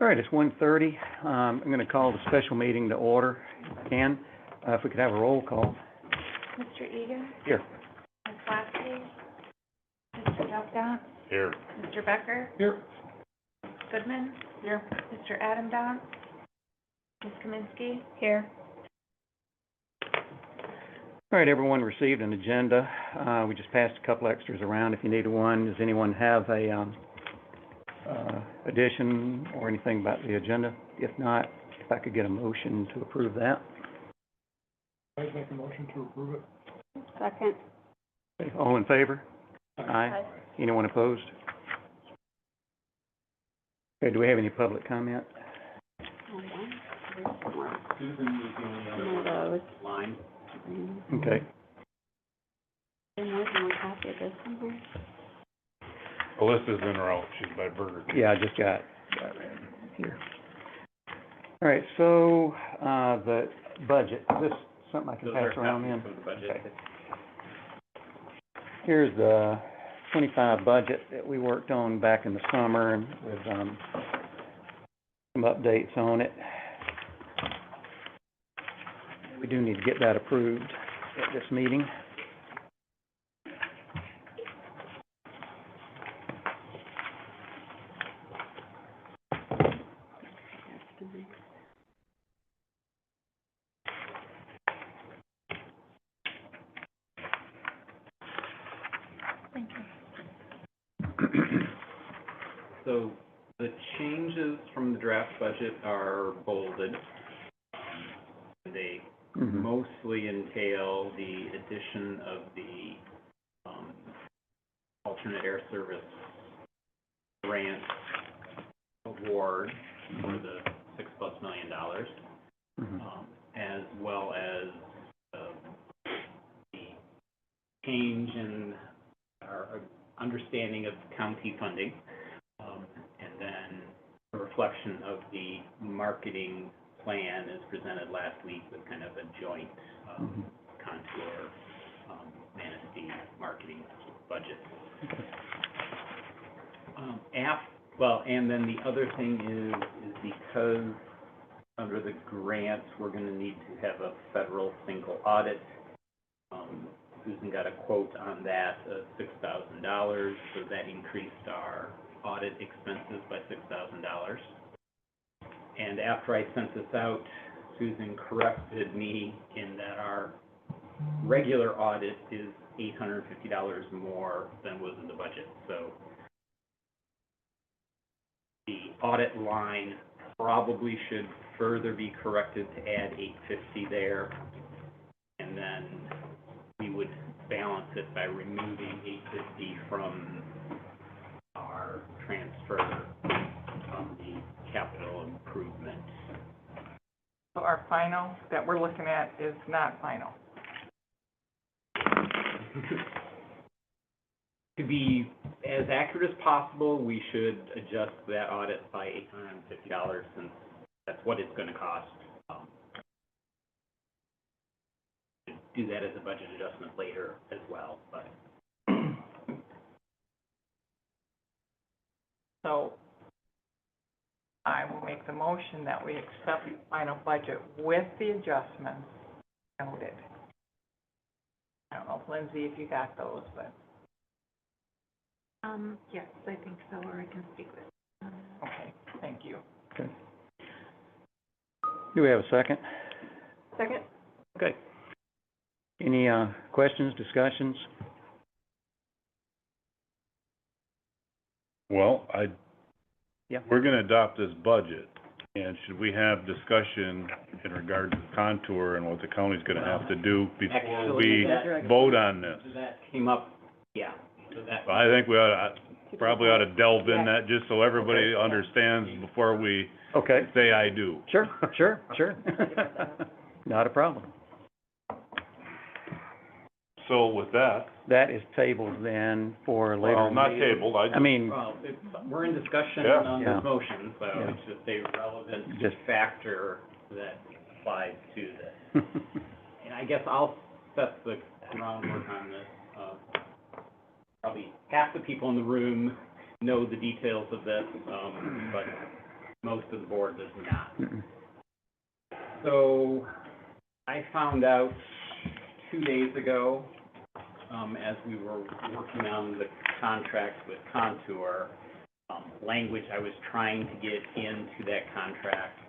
All right, it's 1:30. I'm going to call the special meeting to order. If we could have a roll call. Mr. Egan? Here. Ms. Lasky? Mr. Duffdown? Here. Mr. Becker? Here. Goodman? Here. Mr. Adam Don? Ms. Kaminsky? Here. All right, everyone received an agenda. We just passed a couple extras around if you need one. Does anyone have a addition or anything about the agenda? If not, if I could get a motion to approve that. I'd make a motion to approve it. Second. Okay, all in favor? Aye. Anyone opposed? Okay, do we have any public comment? Susan is the only other line. Okay. Alyssa's in her out. She's by Burger King. Yeah, I just got right here. All right, so, the budget, is this something I can pass around then? Okay. Here's the 25 budget that we worked on back in the summer and with, some updates on it. We do need to get that approved at this meeting. So the changes from the draft budget are bolded. They mostly entail the addition of the alternate air service grant award for the $6+ million, as well as the change in our understanding of county funding. And then a reflection of the marketing plan as presented last week with kind of a joint Contour Manistee marketing budget. And then the other thing is because under the grants we're going to need to have a federal single audit. Susan got a quote on that of $6,000, so that increased our audit expenses by $6,000. And after I sent this out, Susan corrected me in that our regular audit is $850 more than was in the budget. So the audit line probably should further be corrected to add $850 there, and then we would balance it by removing $850 from our transfer from the capital improvement. So our final that we're looking at is not final. To be as accurate as possible, we should adjust that audit by $850 since that's what it's going to cost. Do that as a budget adjustment later as well, but. So I will make the motion that we accept the final budget with the adjustments noted. I don't know, Lindsay, if you got those, but. Yes, I think so, or I can speak with. Okay, thank you. Okay. Do we have a second? Second? Okay. Any questions, discussions? Well, Yeah. we're going to adopt this budget, and should we have discussion in regard to the contour and what the county's going to have to do before Actually, we vote on this? That came up, yeah. So that, I think we probably ought to delve in that just so everybody understands before we Okay. say I do. Sure. Not a problem. So with that, That is tabled then for later. well, in the not meeting. tabled, I mean, well, we're in discussion Yeah. on Yeah. this motion, so Yeah. it's just a relevant Just- factor that applies to this. And I guess I'll set the groundwork on this. Probably half the people in the room know the details of this, but Most of the board does not. Mm-mm. So I found out 2 days ago, as we were working on the contract with Contour, language I was trying to get into that contract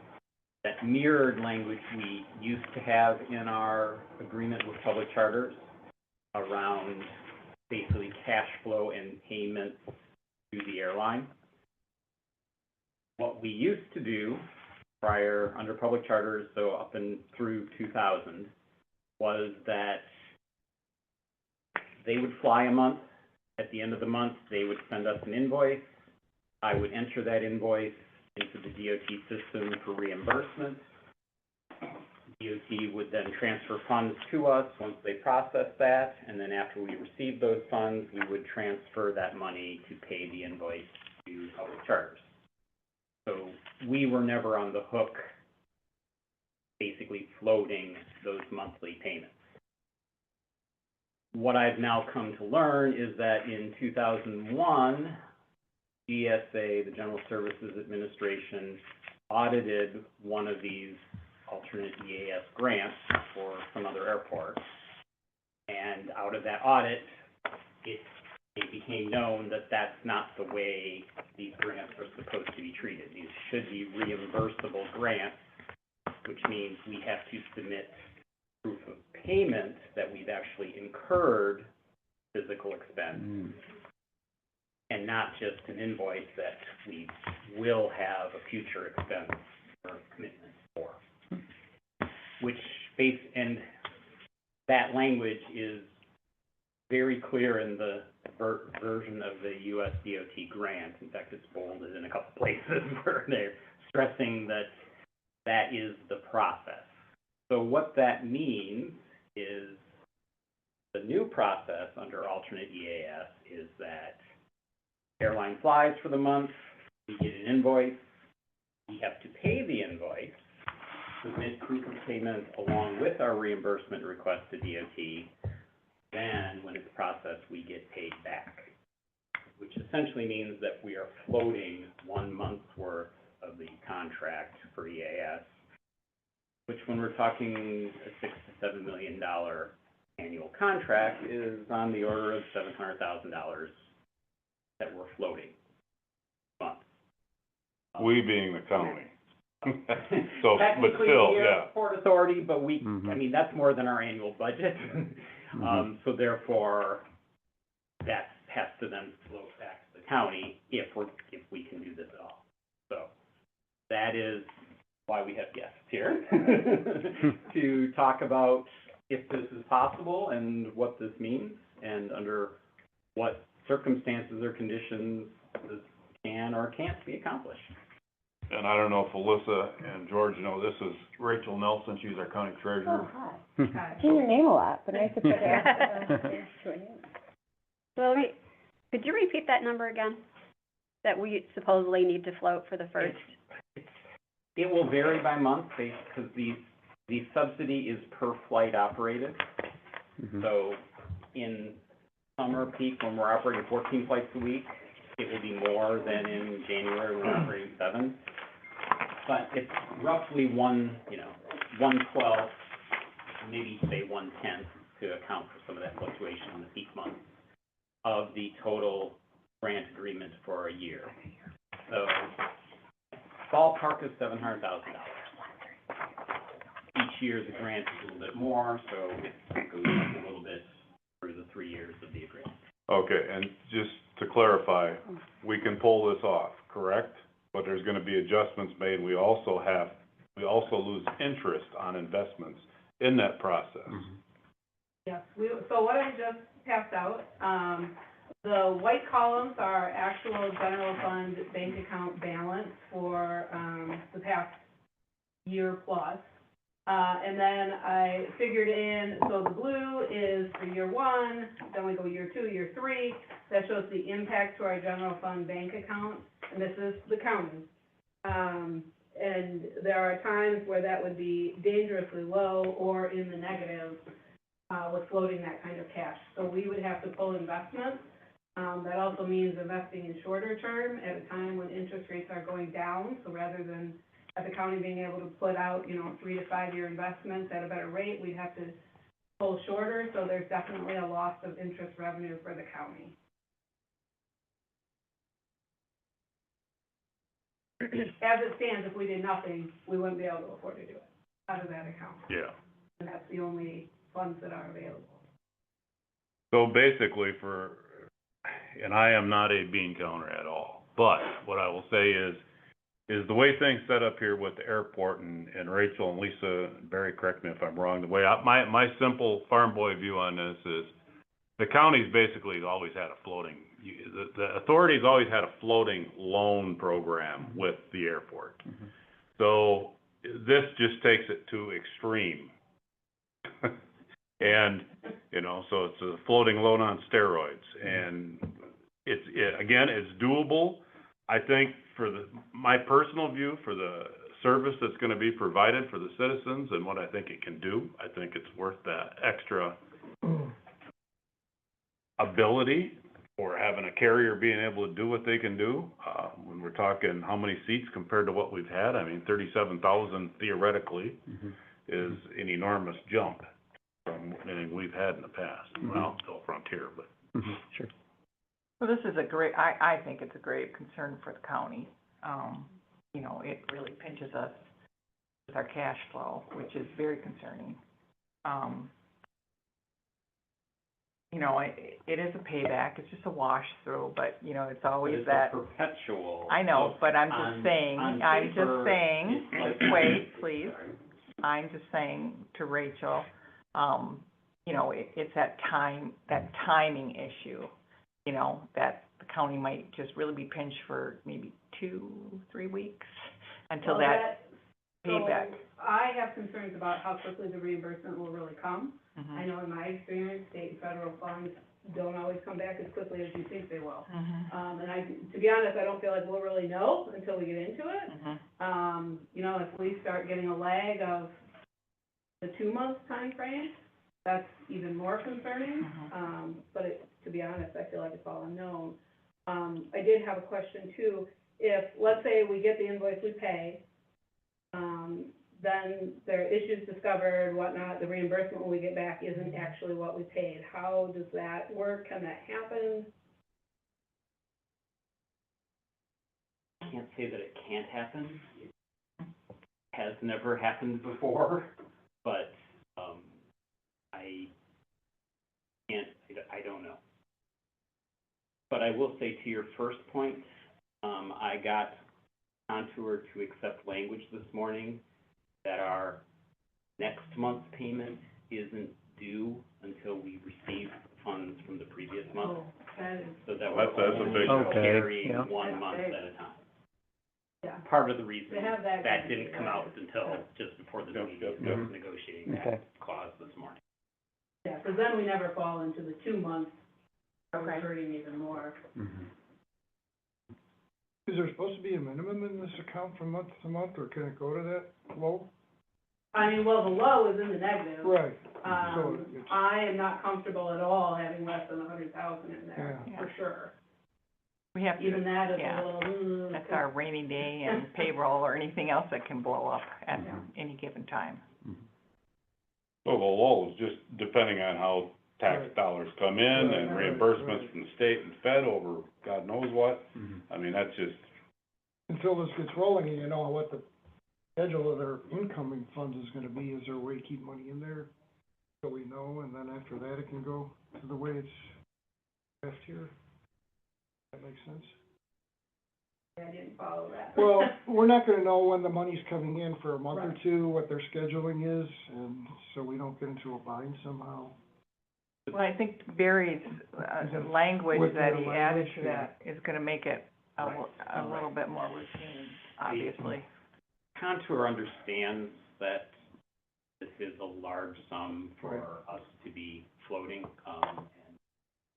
that mirrored language we used to have in our agreement with public charters around basically cash flow and payments to the airline. What we used to do prior, under public charters, so up and through 2000, was that they would fly a month. At the end of the month, they would send us an invoice. I would enter that invoice into the DOT system for reimbursement. DOT would then transfer funds to us once they processed that, and then after we received those funds, we would transfer that money to pay the invoice to public charters. So we were never on the hook, basically floating those monthly payments. What I've now come to learn is that in 2001, GSA, the General Services Administration, audited one of these alternate EAS grants for some other airport. And out of that audit, it became known that that's not the way these grants are supposed to be treated. These should be reimbursable grants, which means we have to submit proof of payment that we've actually incurred physical expense, and not just an invoice that we will have a future expense or commitment for. And that language is very clear in the version of the US DOT grant. In fact, it's bolded in a couple places where they're stressing that that is the process. So what that means is the new process under alternate EAS is that airline flies for the month, we get an invoice, we have to pay the invoice, submit proof of payment along with our reimbursement request to DOT. Then, when it's processed, we get paid back, which essentially means that we are floating 1 month's worth of the contract for EAS, which, when we're talking a $6 to $7 million annual contract, is on the order of $700,000 that we're floating a month. We being the county. So, but still, Technically, we are yeah. a port authority, but we, Mhm. I mean, that's more than our annual budget. So therefore, that has to then flow back to the county if we can do this at all. So that is why we have guests here to talk about if this is possible and what this means and under what circumstances or conditions this can or can't be accomplished. And I don't know if Alyssa and George know, this is Rachel Nelson, she's our county treasurer. Hi. Seen your name a lot, but nice to put it. Well, could you repeat that number again? That we supposedly need to float for the first? It will vary by month because the subsidy is per flight operated. So in summer peak, when we're operating 14 flights a week, it will be more than in January when we're operating 7. But it's roughly 1/12, maybe say 1/10 to account for some of that fluctuation in the peak month of the total grant agreement for a year. So ballpark is $700,000. Each year the grant is a little bit more, so it goes up a little bit through the 3 years of the agreement. Okay, and just to clarify, we can pull this off, correct? But there's gonna be adjustments made. We also lose interest on investments in that process. Yes, so what I just passed out, the white columns are actual general fund bank account balance for, the past year plus. And then I figured in, so the blue is for year 1, then we go year 2, year 3. That shows the impact to our general fund bank account, and this is the county. And there are times where that would be dangerously low or in the negative, with floating that kind of cash. So we would have to pull investments That also means investing in shorter term at a time when interest rates are going down. So rather than the county being able to put out, 3 to 5 year investments at a better rate, we'd have to pull shorter. So there's definitely a loss of interest revenue for the county. As it stands, if we did nothing, we wouldn't be able to afford to do it out of that account. Yeah. And that's the only funds that are available. So basically and I am not a bean counter at all, but what I will say is the way things set up here with the airport, and Rachel and Lisa, Barry, correct me if I'm wrong, the way my simple farm boy view on this is the county's basically always had a floating, the authority's always had a floating loan program with the airport. Mhm. So this just takes it to extreme. And, so it's a floating loan on steroids, and again, it's doable. I think my personal view, for the service that's gonna be provided for the citizens and what I think it can do, I think it's worth that extra ability for having a carrier being able to do what they can do. When we're talking how many seats compared to what we've had, 37,000 theoretically Mhm. is an enormous jump from anything we've had in the past. Well, still Frontier, but. Mhm. Sure. Well, this is I think it's a grave concern for the county. It really pinches us with our cash flow, which is very concerning. It is a payback, it's just a wash through, but, it's always that. But it's a perpetual. I know, look, but I'm on- just saying, on I'm just paper, saying, it's like- just wait, please. Sorry. I'm just saying to Rachel, it's that timing issue, that the county might just really be pinched for maybe 2-3 weeks until Well, that payback. So I have concerns about how quickly the reimbursement will really come. Mhm. I know in my experience, state and federal funds don't always come back as quickly as you think they will. Mhm. And to be honest, I don't feel like we'll really know until we get into it. Mhm. If we start getting a lag of the 2 month time frame, that's even more concerning. Mhm. But to be honest, I feel like it's all unknown. I did have a question too. If, let's say we get the invoice, we pay, then there are issues discovered, whatnot, the reimbursement when we get back isn't actually what we paid. How does that work? Can that happen? I can't say that it can't happen. It has never happened before, but, I don't know. But I will say, to your first point, I got Contour to accept language this morning that our next month's payment isn't due until we receive funds from the previous month. Oh, that is, So that That's we're a big only deal. carrying Okay, yeah. 1 month That's at a time. yeah. Part of the reason To have that that didn't come out until Yeah. just before the Yep, meeting, yep, is yep. us negotiating Okay. that clause this morning. Yeah, because then we never fall into the 2 months, Okay. hurting even more. Mhm. Is there supposed to be a minimum in this account from month to month, or can it go to that low? The low is in the negative. Right, Um, it's- I am not comfortable at all having less than 100,000 in there, Yeah. for sure. We have Even to, that is yeah. a little, that's our rainy day and payroll or anything else that can blow up at Yeah. any given time. Mhm. So the lull is just depending on how tax Right. dollars come in and Right, reimbursements right. from the state and Fed over God knows what. Mhm. That's just, Until this gets rolling and you know what the schedule of their incoming funds is gonna be, is there a way to keep money in there? So we know, and then after that, it can go to the way it's left here? That makes sense? I didn't follow that. Well, we're not gonna know when the money's coming in for a month or Right. two, what their scheduling is, and so we don't get into a bind somehow. Well, I think Barry's, language With that the he added to language, yeah. that is gonna make it a Right. little bit more routine, obviously. Contour understands that this is a large sum for us to be floating, and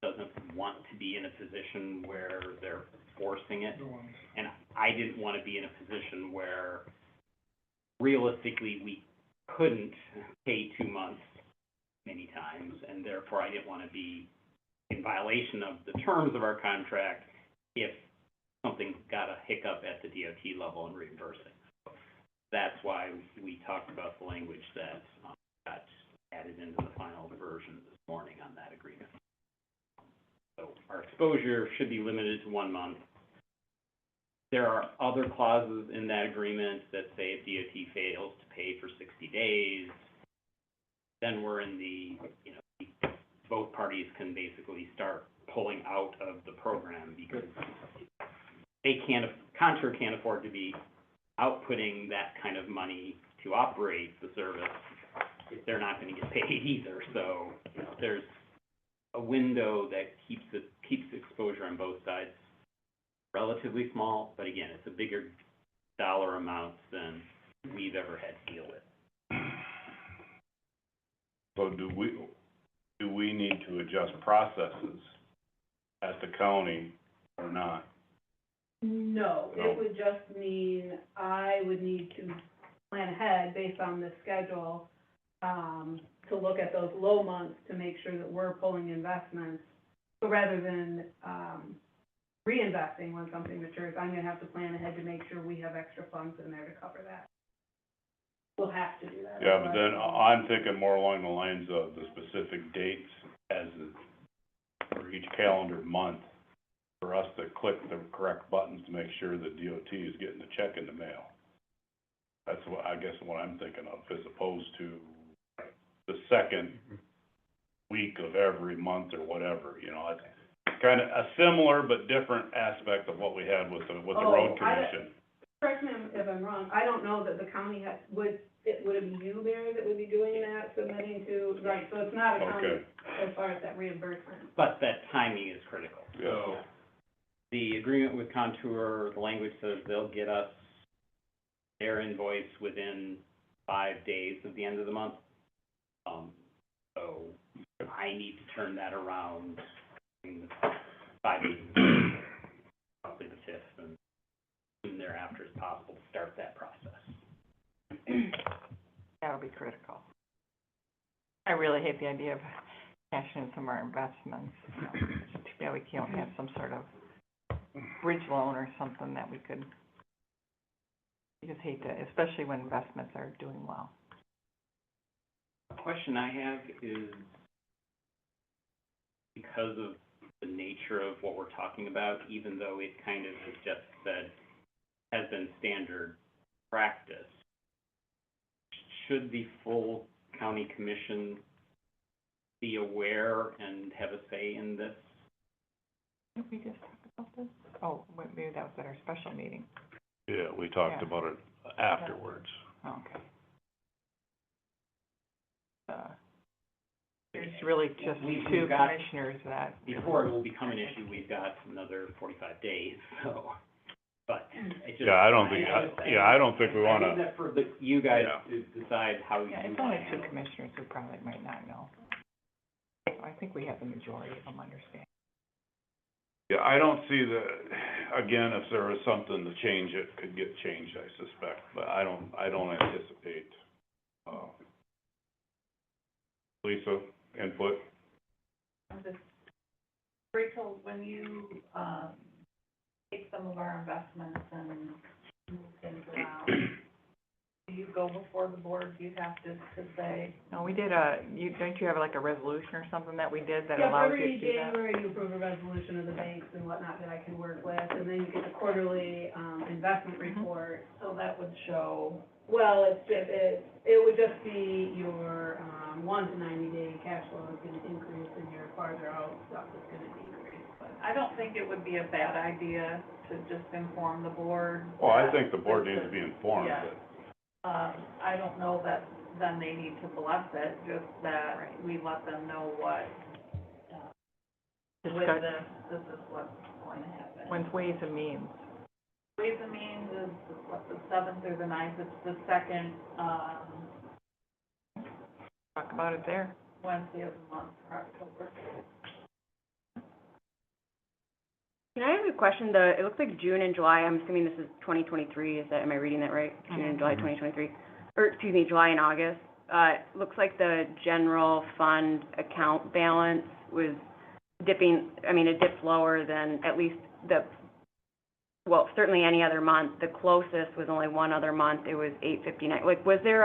doesn't want to be in a position where they're forcing it. The ones. And I didn't want to be in a position where realistically we couldn't pay 2 months many times, and therefore I didn't want to be in violation of the terms of our contract if something got a hiccup at the DOT level in reimbursing. So that's why we talked about the language that got added into the final version this morning on that agreement. So our exposure should be limited to 1 month. There are other clauses in that agreement that say if DOT fails to pay for 60 days, then we're in the, both parties can basically start pulling out of the program because Contour can't afford to be outputting that kind of money to operate the service if they're not gonna get paid either. So, there's a window that keeps exposure on both sides relatively small, but again, it's a bigger dollar amount than we've ever had to deal with. So do we need to adjust processes at the county or not? No, No. it would just mean I would need to plan ahead based on the schedule, to look at those low months to make sure that we're pulling investments. So rather than, reinvesting when something matures, I'm gonna have to plan ahead to make sure we have extra funds in there to cover that. We'll have to do that. Yeah, but then I'm thinking more along the lines of the specific dates for each calendar month, for us to click the correct buttons to make sure that DOT is getting the check in the mail. That's what, I guess, what I'm thinking of, as opposed to the second week of every month or whatever, It's kind of a similar but different aspect of what we had with the road commission. Correct me if I'm wrong, I don't know that the county would it be you, Barry, that would be doing that, submitting to, right, so it's not a county Okay. as far as that reimbursement. But that timing is critical. Yeah. So the agreement with Contour, the language says they'll get us their invoice within 5 days of the end of the month. So I need to turn that around in 5 days, probably the 5th, and soon thereafter as possible to start that process. That'll be critical. I really hate the idea of cashing in some of our investments. It's too bad we can't have some sort of bridge loan or something that we could, you just hate to, especially when investments are doing well. A question I have is, because of the nature of what we're talking about, even though it kind of, as Jeff said, has been standard practice, should the full county commission be aware and have a say in this? Did we just talk about this? Oh, maybe that was at our special meeting. Yeah, we talked Yeah. about it afterwards. Oh, okay. There's really just We've two got- commissioners that. Before it will become an issue, we've got another 45 days, so, but it just. Yeah, I don't think we I wanna, leave that for you guys Yeah. to decide how you Yeah, want it's to only handle two it. commissioners who probably might not know. I think we have the majority of them understand. yeah, I don't see again, if there was something to change, it could get changed, I suspect, but I don't anticipate, Lisa, input? Rachel, when you, take some of our investments and move things around, do you go before the board, do you have to say? No, we did don't you have like a resolution or something that we did that Yeah, allows you every to do that? January you approve a resolution of the banks and whatnot that I can work with, and then you get the quarterly, investment report. So that would show, Well, it would just be your, 1 to 90 day cash flow is gonna increase and your farther out stuff is gonna decrease, but. I don't think it would be a bad idea to just inform the board. Well, I think the board needs to be informed, Yeah. but, I don't know that then they need to bless it, just that Right. we let them know what, with Discuss- this is what's going to happen. When's Ways and Means? Ways and Means is, what, the 7th or the 9th, it's the second, Talk about it there. Wednesday of the month for October. Can I have a question? It looks like June and July, I'm assuming this is 2023, am I reading that right? June and July 2023, or, excuse me, July and August. Looks like the general fund account balance was dipping, I mean, it dips lower than at least well, certainly any other month. The closest was only one other month, it was 859. Like, was there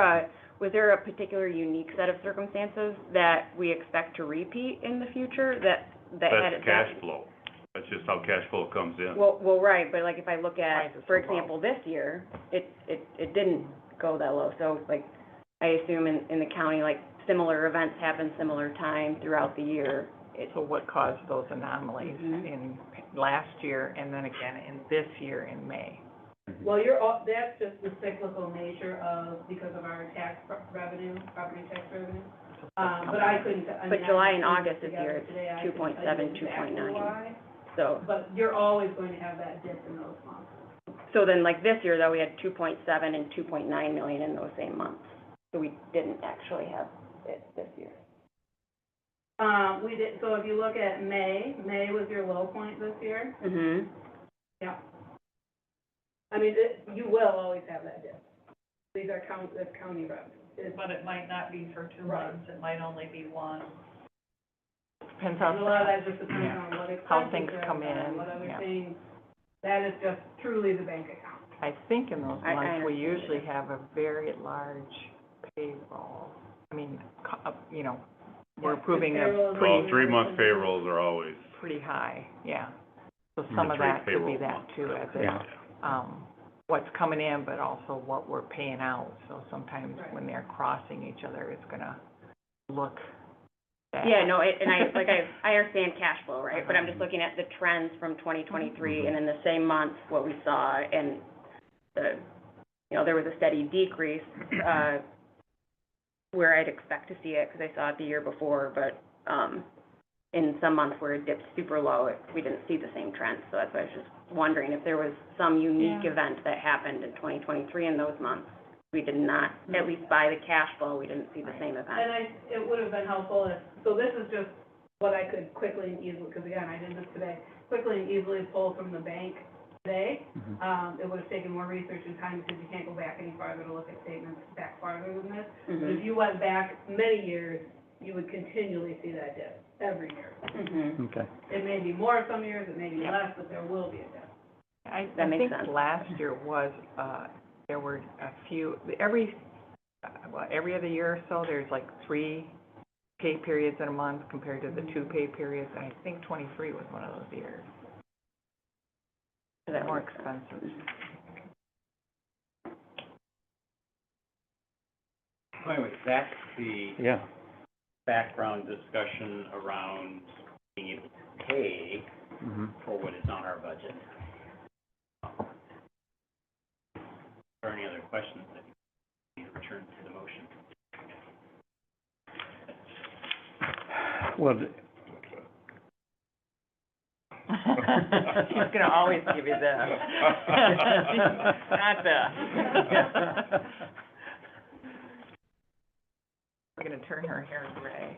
a particular unique set of circumstances that we expect to repeat in the future that had? That's cash flow. That's just how cash flow comes in. Well, right, but like if I look Why at, is it for so low? example, this year, it didn't go that low. So like, I assume in the county, like similar events happen similar time throughout the year. So what caused those anomalies Mhm. in last year and then again in this year in May? Well, that's just the cyclical nature of, because of our tax revenue, property tax revenue. But I couldn't, I mean. But I July couldn't and put August this together year, it's today. I couldn't 2.7, tell you exactly 2.9. why, So, but you're always going to have that dip in those months. so then like this year though, we had 2.7 and 2.9 million in those same months. So we didn't actually have it this year. We did, so if you look at May was your low point this year. Mhm. Yeah. I mean, you will always have that dip. These are county revenue. But it might not be for 2 Right. months, it might only be 1. Depends And a lot of how, that just depends on what How expenses things there come are, in, what other yeah. things. That is just truly the bank account. I think in those I months, we understand. usually have a very large payroll. I mean, you know, we're Yeah, approving payroll a is Well, pretty, 3-month payrolls are always, pretty high, yeah. So The some of three that could be payroll that months. too, as Yeah. what's coming in, but also what we're paying out. So sometimes Right. when they're crossing each other, it's gonna look bad. Yeah, no, I understand cash flow, right? But I'm just looking at the trends from 2023, and in the same month, what we saw, and there was a steady decrease, where I'd expect to see it, because I saw it the year before, but, in some months where it dipped super low, we didn't see the same trend. So that's why I was just wondering if there was some unique Yeah. event that happened in 2023 in those months. We did not, at least by the cash flow, we didn't see the same event. And it would have been helpful if, so this is just what I could quickly and easily, because again, I did this today, quickly and easily pull from the bank today. It would have taken more research and time, because you can't go back any farther to look at statements back farther than this. But if Mhm. you went back many years, you would continually see that dip, every year. Mhm. Okay. It may be more some years, it may be Yep. less, but there will be a dip. I That makes think sense. last year was, there were a few, every other year or so, there's like 3 pay periods in a month compared to the 2 pay periods, and I think 23 was one of those years. That More makes sense. expensive. Anyway, that's the Yeah. background discussion around being able to pay Mhm. for what is on our budget. Are there any other questions that you need to return to the motion? Well, She's gonna always give you the, not the. We're gonna turn her hair gray.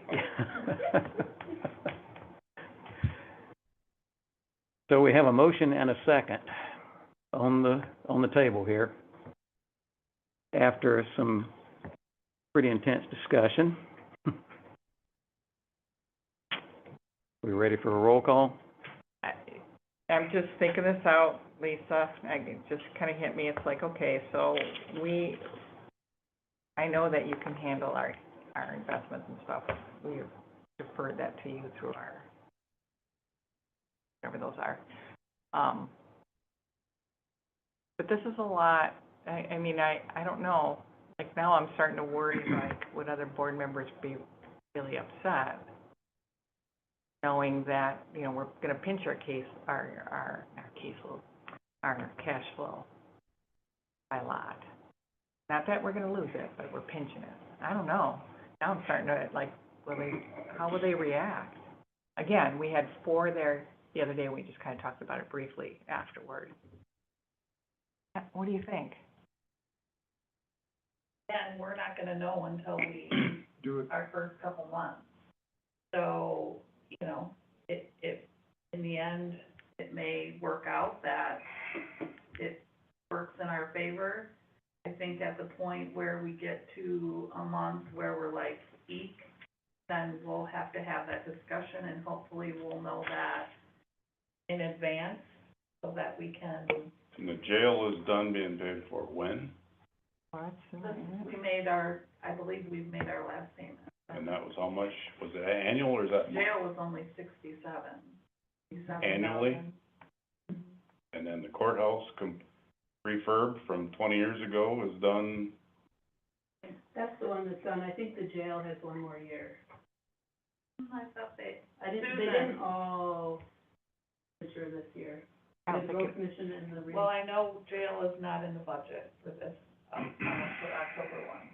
So we have a motion and a second on the table here. After some pretty intense discussion. We ready for a roll call? I'm just thinking this out, Lisa, it just kinda hit me, it's like, okay, so I know that you can handle our investments and stuff, we've deferred that to you through our, whatever those are. But this is a lot, I mean, I don't know, like now I'm starting to worry, like, would other board members be really upset? Knowing that, we're gonna pinch our caseload, our cash flow by a lot. Not that we're gonna lose it, but we're pinching it. I don't know. Now I'm starting to, like, how will they react? Again, we had 4 there the other day, we just kinda talked about it briefly afterward. What do you think? And we're not gonna know until we, Do it. our first couple months. So, it, in the end, it may work out that it works in our favor. I think at the point where we get to a month where we're like, eek, then we'll have to have that discussion, and hopefully we'll know that in advance, so that we can, And the jail is done being paid for when? What's, we made our, I believe we've made our last payment. And that was how much? Was it annual or is that? Jail was only $67,000. Annually? And then the courthouse refurb from 20 years ago is done, That's the one that's done, I think the jail has one more year. I thought they, They Susan. didn't all mature this year. I The don't think road it, commission and the well, I know jail is not in the budget for this, for October one.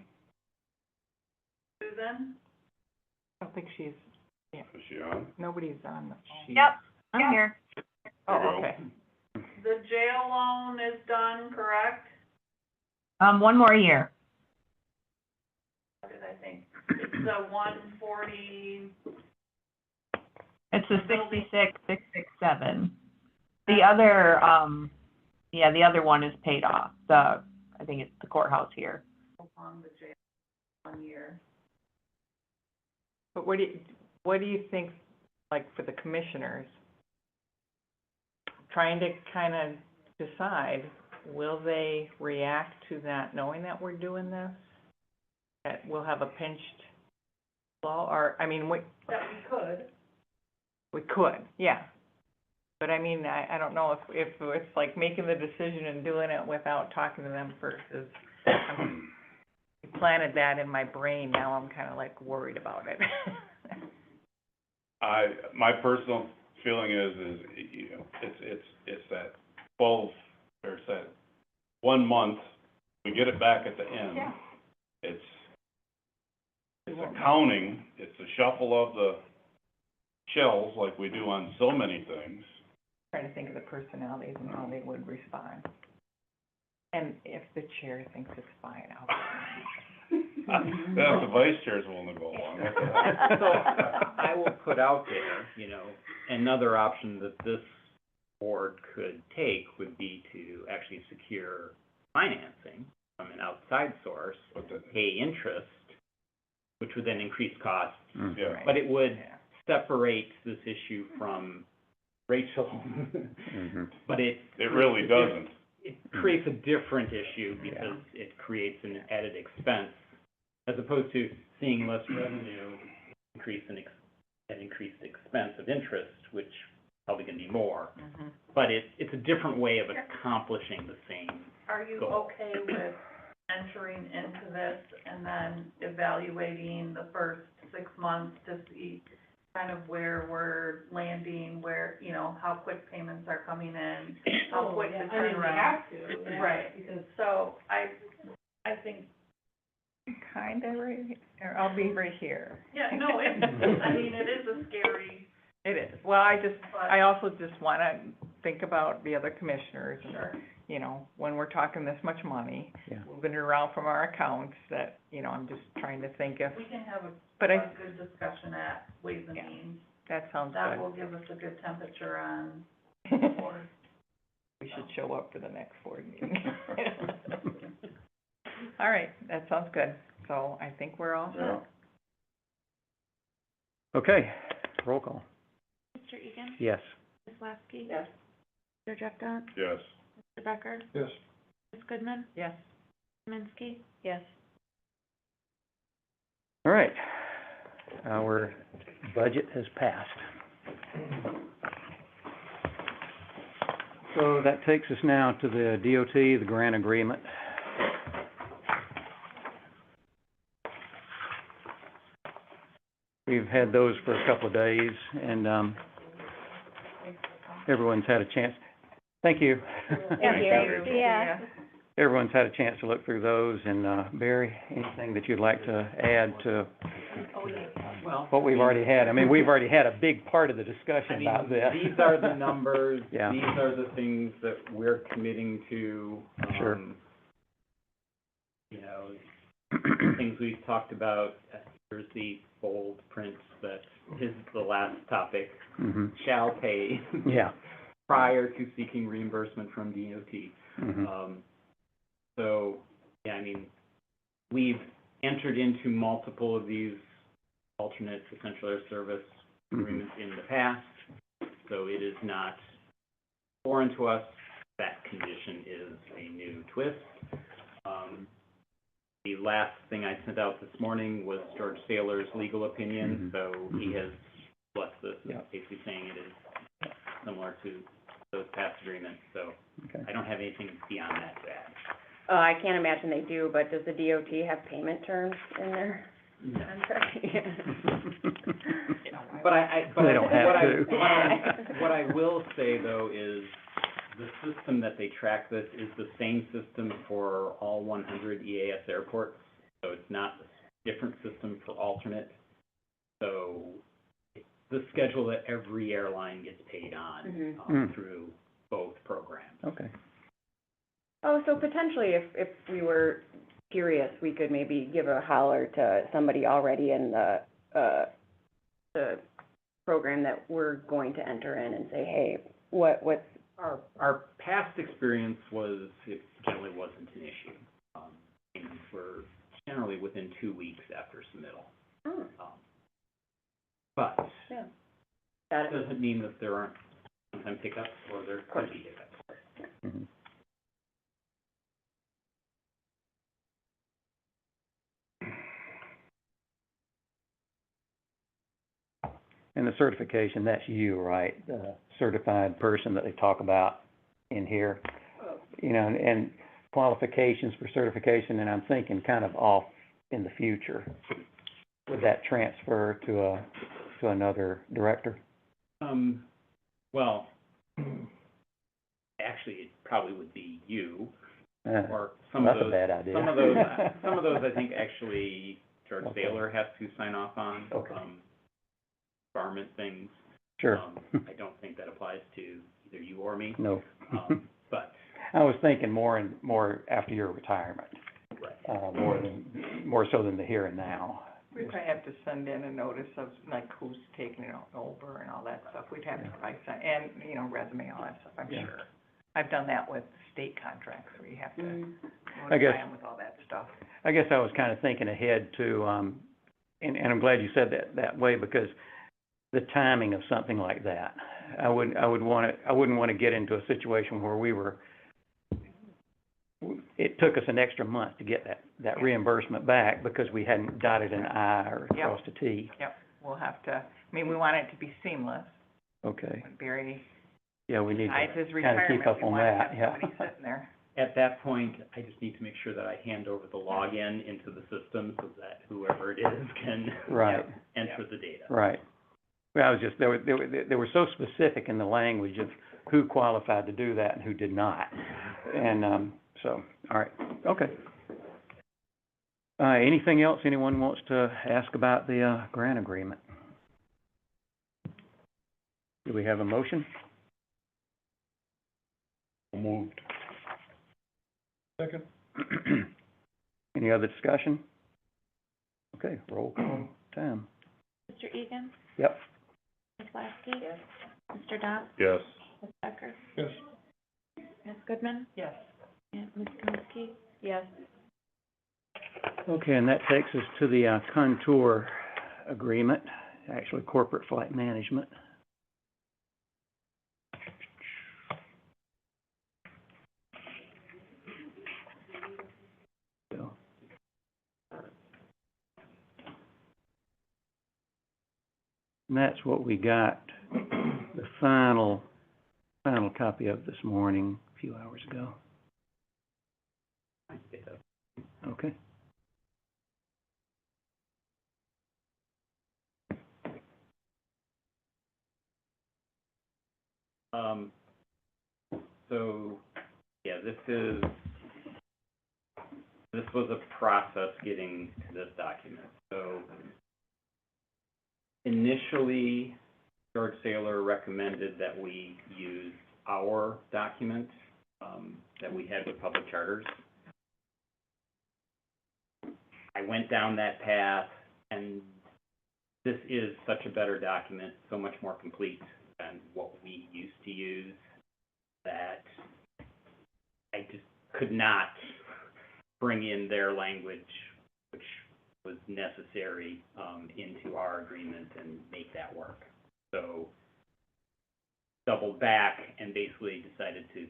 Susan? I don't think she's, is she on? nobody's on the sheet. I'm here. Oh, There you okay. The jail loan is done, correct? One more year. What did I think? It's the 140, It's the 66,667. The other, the other one is paid off. I think it's the courthouse here. on the jail, 1 year. But what do you think, like, for the commissioners? Trying to kind of decide, will they react to that, knowing that we're doing this? That we'll have a pinched law, or, I mean, That we could. we could, yeah. But I mean, I don't know if it's like making the decision and doing it without talking to them first is, I planted that in my brain, now I'm kind of like worried about it. My personal feeling is, you know, it's that 12, or it's that 1 month, we get it back at the end. Yeah. It's accounting, it's a shuffle of the shells like we do on so many things. Trying to think of the personalities and how they would respond. And if the chair thinks it's fine, I'll. That's the vice chair's willing to go along with that. So I will put out there, you know, another option that this board could take would be to actually secure financing from an outside source, But the- pay interest, which would then increase costs, Yeah. but it would Yeah. separate this issue from Rachel. But it really doesn't. It creates a different issue because it creates an added expense, as opposed to seeing less revenue increase an increased expense of interest, which is probably gonna be more. Mm-hmm. But it's a different way of accomplishing the same. Are you Goal. okay with entering into this and then evaluating the first 6 months to see kind of where we're landing, where, you know, how quick payments are coming in, how quick the I mean, we turnaround? have to, yeah, Right. because So I think, Kind of right here, I'll be right here. yeah, no, I mean, it is a scary, It is. Well, I but, also just wanna think about the other commissioners and, you know, when we're talking this much money, Yeah. moving it around from our accounts, that, you know, I'm just trying to think if, we can have a but I, good discussion at Ways and Yeah. Means. that sounds That good. will give us a good temperature on the board. We should show up for the next board meeting. All right, that sounds good. So I think we're all Yeah. set. Okay, roll call. Mr. Egan? Yes. Ms. Lasky? Yes. Mr. Jeff Yes. Mr. Becker? Yes. Ms. Goodman? Yes. Kaminsky? Yes. All right. Our budget has passed. So that takes us now to the DOT, the grant agreement. We've had those for a couple of days, and, everyone's had a chance. Thank you. Yeah. Everyone's had a chance to look through those, and, Barry, anything that you'd like to add to Well, what we've already had? I mean, we've already had a big part of the I discussion mean, about this. these are the numbers, Yeah. these are the things that we're committing to. Sure. You know, things we've talked about, here's the bold print that is the last topic, Mhm. shall pay Yeah. prior to seeking reimbursement from DOT. Mhm. So, yeah, I mean, we've entered into multiple of these alternate essential air service agreements in the past, so it is not foreign to us. That condition is a new twist. The last thing I sent out this morning was George Saylor's legal opinion, so he has blessed this, basically saying it is similar to those past agreements, so I don't have anything beyond that to add. I can't imagine they do, but does the DOT have payment terms in there? No. But They don't have to. What I will say, though, is the system that they track this is the same system for all 100 EAS airports, so it's not a different system for alternate. So it's the schedule that every airline gets paid on through both programs. Okay. Oh, so potentially if we were curious, we could maybe give a holler to somebody already in the program that we're going to enter in and say, hey, what's... Our past experience was, it generally wasn't an issue. Payments were generally within 2 weeks after submittal. But Got it. doesn't mean that there aren't sometimes hiccups or there could be hiccups. And the certification, that's you, right? The certified person that they talk about in here. You know, and qualifications for certification, and I'm thinking kind of off in the future. Would that transfer to another director? Well, actually, it probably would be you, or some of That's those. a bad idea. Some of those, I think, actually, George Saylor has to sign off on. Okay. Environment things. Sure. I don't think that applies to either you or me. No. But I was thinking more after your retirement, more so than the here and now. We'd probably have to send in a notice of, like, who's taking it over and all that stuff. We'd have to probably send, and, you know, resume, all that stuff, I'm sure. I've done that with state contracts where you have to notify them with all that stuff. I guess I was kind of thinking ahead to, and I'm glad you said that way, because the timing of something like that, I wouldn't want to get into a situation where it took us an extra month to get that reimbursement back because we hadn't dotted an I or crossed a T. Yep, we'll have to, I mean, we want it to be seamless. Okay. When Barry We need decides his to kind of keep retirement, up we on want to that, have somebody sitting there. at that point, I just need to make sure that I hand over the login into the system so that whoever it is can enter the data. Right. Well, I was just, they were so specific in the language of who qualified to do that and who did not. And, so, all right, okay. Anything else anyone wants to ask about the, grant agreement? Do we have a motion? Moved. Second. Any other discussion? Okay, roll call time. Mr. Egan? Yep. Ms. Lasky? Yes. Mr. Dodd? Yes. Ms. Becker? Yes. Ms. Goodman? Yes. And Ms. Kaminsky? Yes. Okay, and that takes us to the, Contour agreement, actually corporate flight management. So. And that's what we got, the final copy of this morning, a few hours ago. Okay. So, yeah, this was a process getting to this document. So initially, George Saylor recommended that we use our document that we had with public charters. I went down that path, and this is such a better document, so much more complete than what we used to use, that I just could not bring in their language, which was necessary, into our agreement and make that work. So doubled back and basically decided to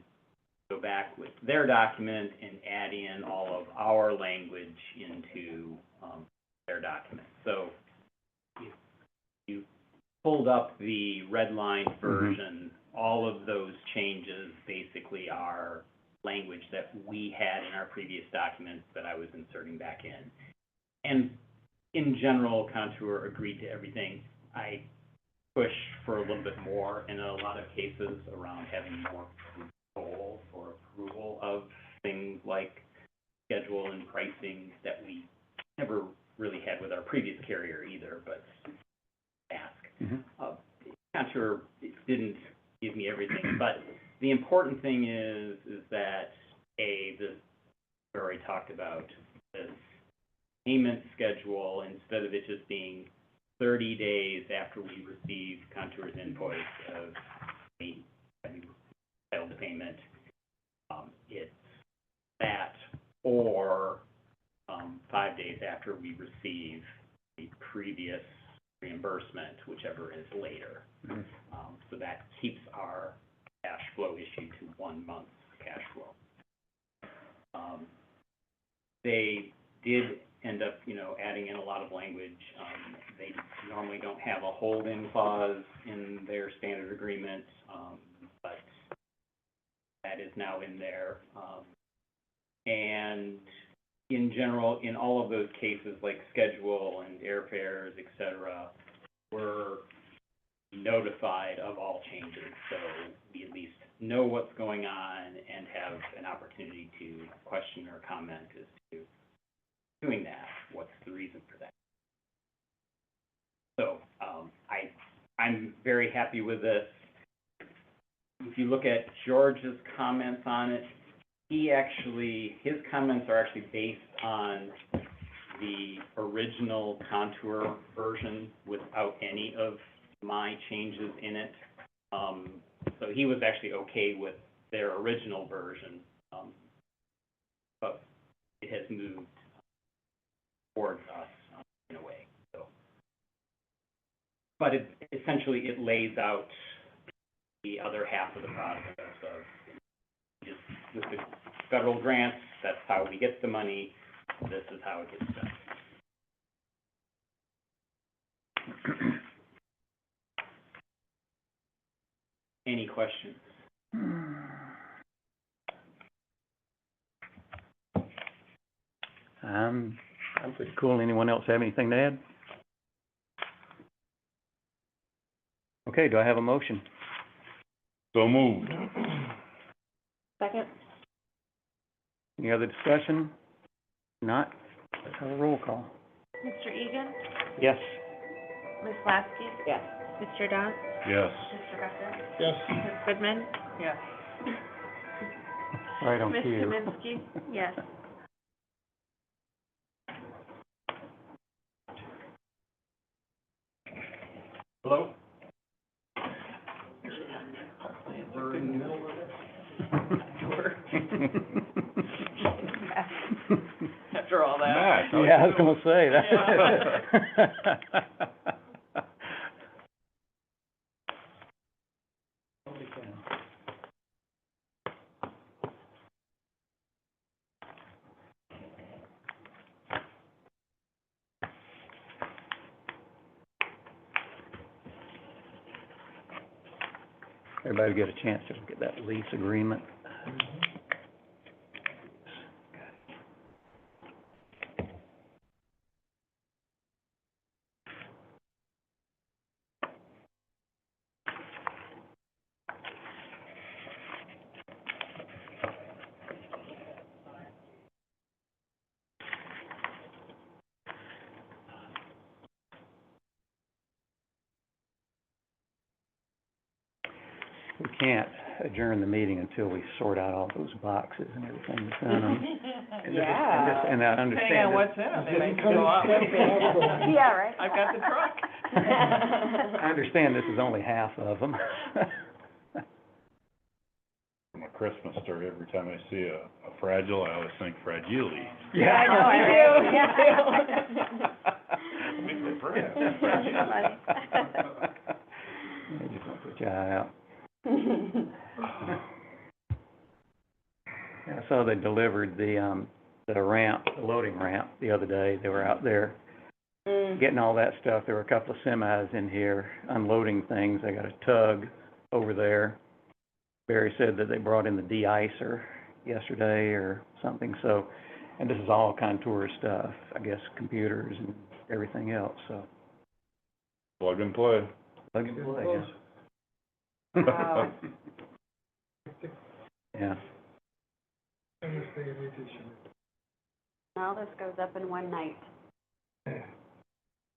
go back with their document and add in all of our language into, their document. So if you pulled up the red line version, all of those changes basically are language that we had in our previous documents that I was inserting back in. And in general, Contour agreed to everything. I pushed for a little bit more in a lot of cases around having more control or approval of things like schedule and pricing that we never really had with our previous carrier either, but ask. Contour didn't give me everything, but the important thing is that, we already talked about this payment schedule, instead of it just being 30 days after we receive Contour's invoice of the failed payment, it's that, or 5 days after we receive the previous reimbursement, whichever is later. So that keeps our cash flow issue to 1 month's cash flow. They did end up, adding in a lot of language. They normally don't have a hold-in clause in their standard agreement, but that is now in there. And in general, in all of those cases, like schedule and airfares, et cetera, we're notified of all changes, so we at least know what's going on and have an opportunity to question or comment as to doing that. What's the reason for that? So I'm very happy with this. If you look at George's comments on it, his comments are actually based on the original Contour version without any of my changes in it. So he was actually okay with their original version, but it has moved towards us in a way. So, but essentially it lays out the other half of the process of just with the federal grants, that's how we get the money, this is how it gets done. Any questions? I'm pretty cool. Anyone else have anything to add? Okay, do I have a motion? So moved. Second? Any other discussion? Not, let's have a roll call. Mr. Egan? Yes. Ms. Lasky? Yes. Mr. Dawes? Yes. Mr. Becker? Yes. Ms. Goodman? Yes. Right on Ms. cue. Kaminsky? Yes. Hello? We're in the middle of it. After all that. Matt, how Yeah, I you was gonna say that. Everybody get a chance to look at that lease agreement. We can't adjourn the meeting until we sort out all those boxes and everything that's in them. And I understand. Depending on that- what's in them, they may go up. Yeah, right. I've got the truck. I understand this is only half of them. I'm gonna Christmas story. Every time I see a fragile, I always think fragile-y. Yeah, I know, I do. Make me proud. You just want to put your eye out. Yeah, I saw they delivered the ramp, the loading ramp the other day. They were out there getting all that stuff. There were a couple of semis in here unloading things. They got a tug over there. Barry said that they brought in the de-icer yesterday or something, so, and this is all contour stuff, I guess, computers and everything else, so. Plug and play. Plug and play, yeah. Wow. Yeah. In this day and age, it should All this goes up in one night. Yeah.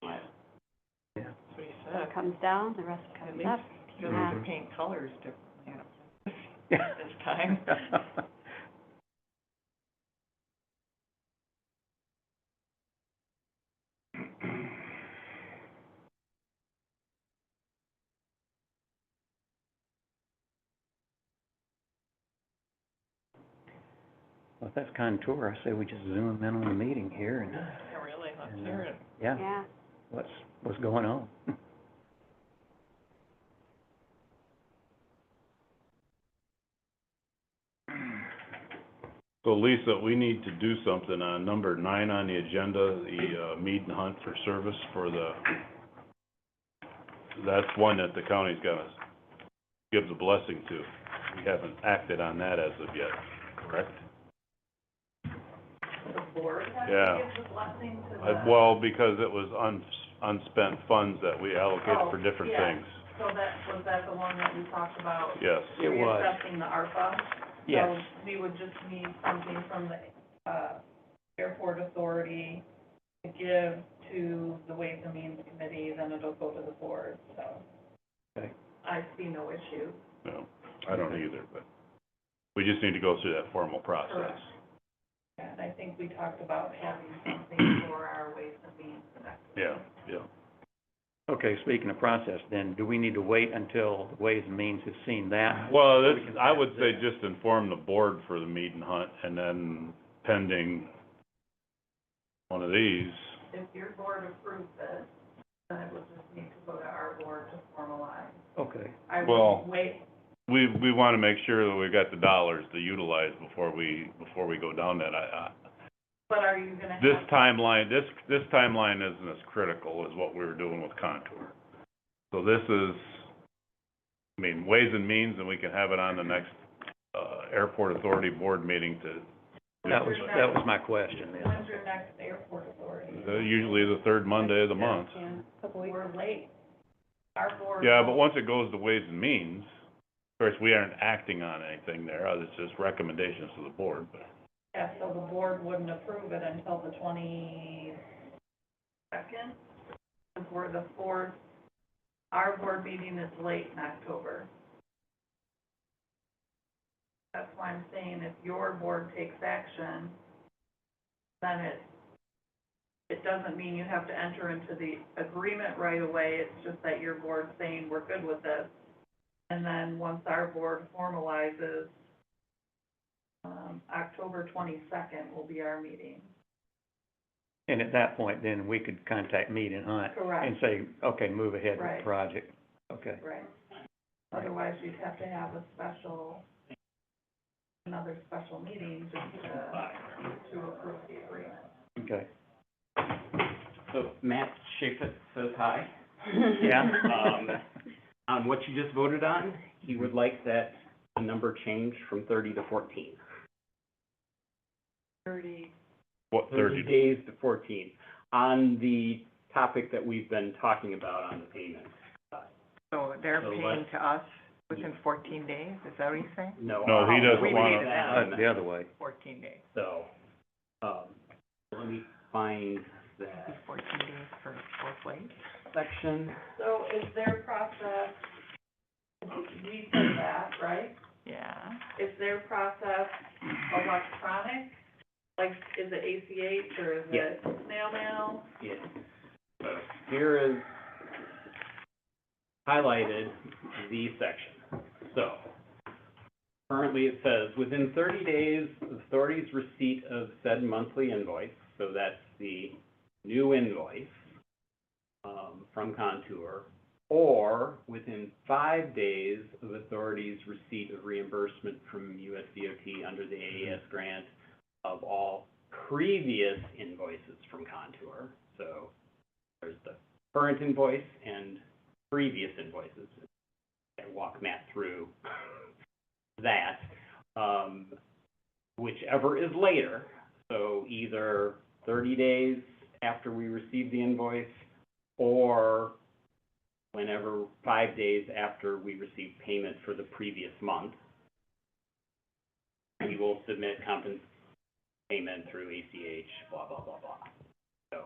That's what he So said. it comes down, the rest At comes least up. he doesn't have to paint colors differently Yeah. this time. Well, if that's contour, I say we just zoom in on the meeting here and, Yeah, really, let's And, hear it. yeah, Yeah. what's going on? So Lisa, we need to do something on number 9 on the agenda, the, meet and hunt for service for the, that's one that the county's gotta give the blessing to. We haven't acted on that as of yet, correct? The board has Yeah. to give the blessing to the. Well, because it was unspent funds that we allocated for different Oh, yeah. things. So was that the one that we talked about? Yes. It was. Reassessing the ARPA? Yes. So we would just need something from the, airport authority to give to the Ways and Means Committee, then it'll go to the board, so. Okay. I see no issue. No, I don't either, but we just need to go through that formal process. Correct. And I think we talked about having something for our Ways and Means next week. Yeah, yeah. Okay, speaking of process, then, do we need to wait until the Ways and Means has seen that? Well, We this, can I pass would say this. just inform the board for the meet and hunt, and then pending one of these. If your board approves it, then it would just need to go to our board to formalize. Okay, I Well- would wait, We wanna make sure that we've got the dollars to utilize before we go down that. but are you gonna have? This timeline isn't as critical as what we were doing with Contour. So this is, I mean, Ways and Means, and we can have it on the next, Airport Authority Board meeting to. that was my question then. When's your next airport authority? Usually the third Monday of the month. Yeah, couple weeks. We're late. Our board. Yeah, but once it goes to Ways and Means, of course, we aren't acting on anything there, it's just recommendations to the board, but. Yeah, so the board wouldn't approve it until the 22nd, because we're the 4th. Our board meeting is late in October. That's why I'm saying if your board takes action, then it doesn't mean you have to enter into the agreement right away, it's just that your board's saying, we're good with this. And then once our board formalizes, October 22nd will be our meeting. And at that point, then, we could contact Meet and Hunt Correct. and say, okay, move ahead with Right. the project. Okay, Right. Otherwise, you'd have to have another special meeting just to approve the agreement. okay. So Matt Shafet says hi. Yeah? On what you just voted on, he would like that the number changed from 30 to 14. 30, What, 30? Days to 14, on the topic that we've been talking about on the payment. so they're So paying what- to us within 14 days, is that what he's saying? No, he doesn't We want paid to. it out. The other way. 14 days, So, let me find it'd be that 14 days for both ways. section. So is their process, we said that, right? Yeah. Is their process electronic? Like, is it ACH or is it snail mail? Yeah. So here is highlighted the section. So, Currently, it says, within 30 days of the authority's receipt of said monthly invoice, so that's the new invoice from Contour, or within 5 days of authority's receipt of reimbursement from US DOT under the AES grant of all previous invoices from Contour. So there's the current invoice and previous invoices. I walk Matt through that, whichever is later, so either 30 days after we receive the invoice or whenever 5 days after we receive payment for the previous month, we will submit payment through ACH, blah, blah, blah, blah. So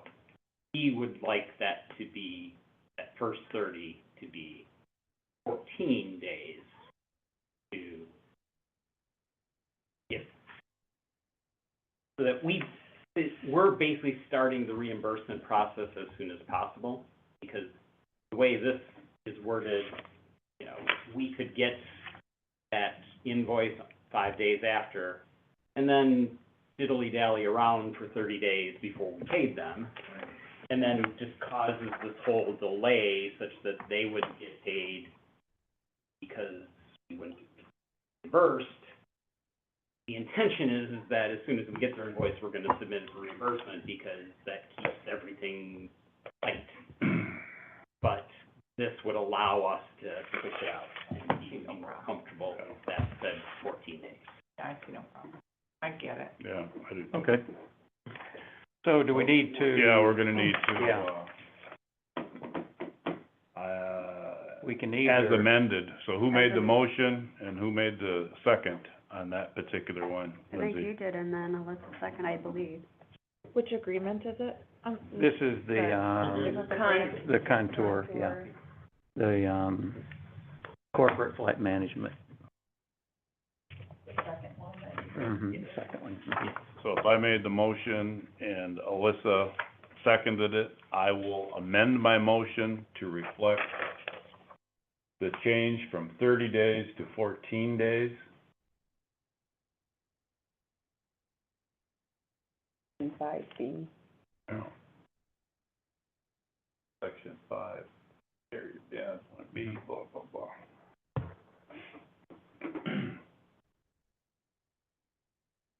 he would like that to be, that first 30 to be 14 days to give. So that we're basically starting the reimbursement process as soon as possible, because the way this is worded, you know, we could get that invoice 5 days after, and then diddly-dally around for 30 days before we paid them. And then it just causes this whole delay such that they wouldn't get paid because we wouldn't get reimbursed. The intention is that as soon as we get their invoice, we're going to submit it for reimbursement because that keeps everything tight. But this would allow us to push it out and be more comfortable with that said 14 days. I see no problem. I get it. Yeah, I do. Okay. So do we need to? Yeah, we're gonna need to, We can as either, amended, so who made the motion and who made the second on that particular one? I think Lindsay? you did, and then Alyssa second, I believe. Which agreement is it? this is the Contour, yeah, the, corporate flight management. The second one that you The second one. So if I made the motion and Alyssa seconded it, I will amend my motion to reflect the change from 30 days to 14 days. And 5B. Oh. Section 5, area, yeah, B, blah, blah, blah.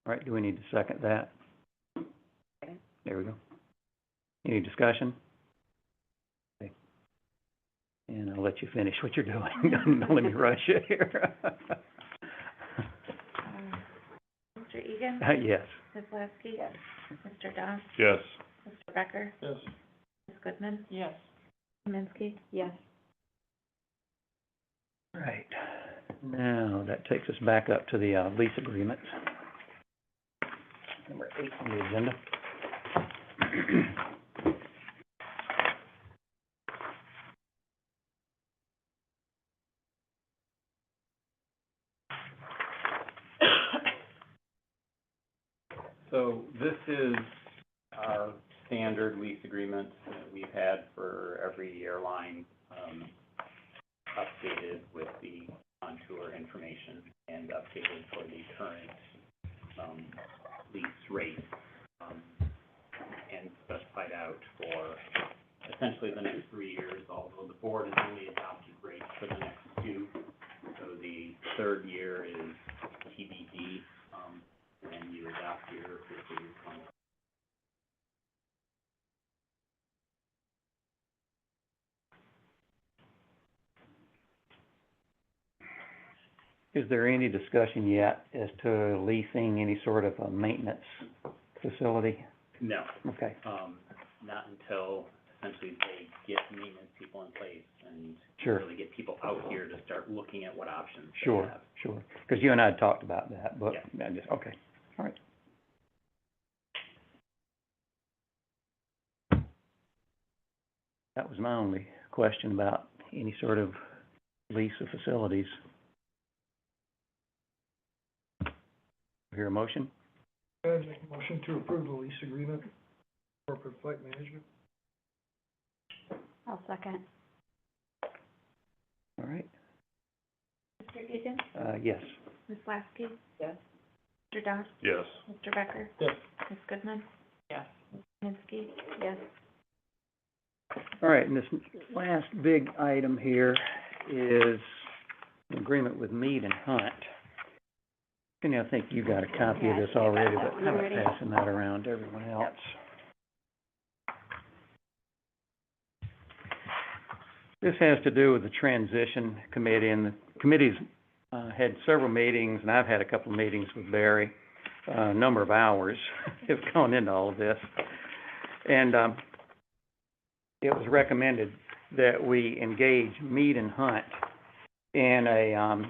All right, do we need to second that? There we go. Any discussion? Okay. And I'll let you finish what you're doing. Don't let me rush you here. Mr. Egan? Yes. Ms. Lasky? Yes. Mr. Doss? Yes. Mr. Becker? Yes. Ms. Goodman? Yes. Kaminsky? Yes. Right. Now, that takes us back up to the lease agreements. Number 8 on the agenda. So this is our standard lease agreement that we've had for every airline, updated with the Contour information and updated for the current, lease rate, and specified out for essentially the next 3 years, although the board has only adopted rates for the next 2. So the third year is TBD, and you adopt your fiscal year contract. Is there any discussion yet as to leasing any sort of a maintenance facility? No, Okay, not until essentially they get maintenance people in place and sure, really get people out here to start looking at what options they sure, have. sure. Because you and I had talked about that, but Yeah. I just, okay, all right. That was my only question about any sort of lease of facilities. Hear a motion? I'd make a motion to approve the lease agreement, corporate flight management. I'll second. All right, Mr. Egan? yes. Ms. Lasky? Yes. Mr. Dawn? Yes. Mr. Becker? Yes. Ms. Goodman? Yes. Minsky? Yes. All right, and this last big item here is an agreement with Mead and Hunt. And I think you got a copy of Yeah, this I got already, that but one how about already. passing that around to everyone else? This has to do with the transition committee, and the committee's had several meetings, and I've had a couple of meetings with Barry. A number of hours have gone into all of this. And it was recommended that we engage Mead and Hunt in a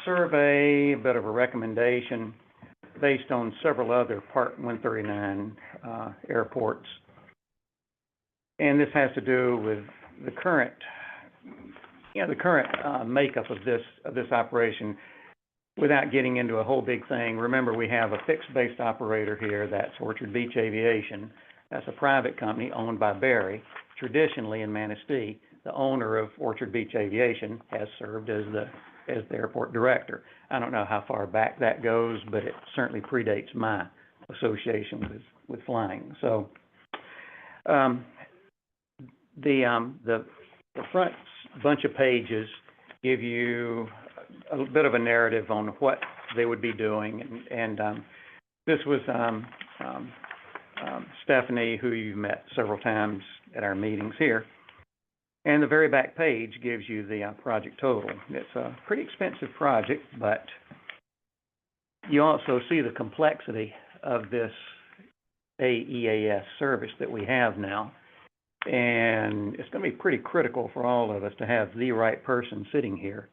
survey, a bit of a recommendation based on several other Part 139 airports. And this has to do with the current, makeup of this operation without getting into a whole big thing. Remember, we have a fixed-based operator here, that's Orchard Beach Aviation. That's a private company owned by Barry, traditionally in Manistee. The owner of Orchard Beach Aviation has served as the airport director. I don't know how far back that goes, but it certainly predates my association with flying. So, the front bunch of pages give you a bit of a narrative on what they would be doing, and this was Stephanie, who you've met several times at our meetings here. And the very back page gives you the project total. It's a pretty expensive project, but you also see the complexity of this AEAS service that we have now. And it's going to be pretty critical for all of us to have the right person sitting here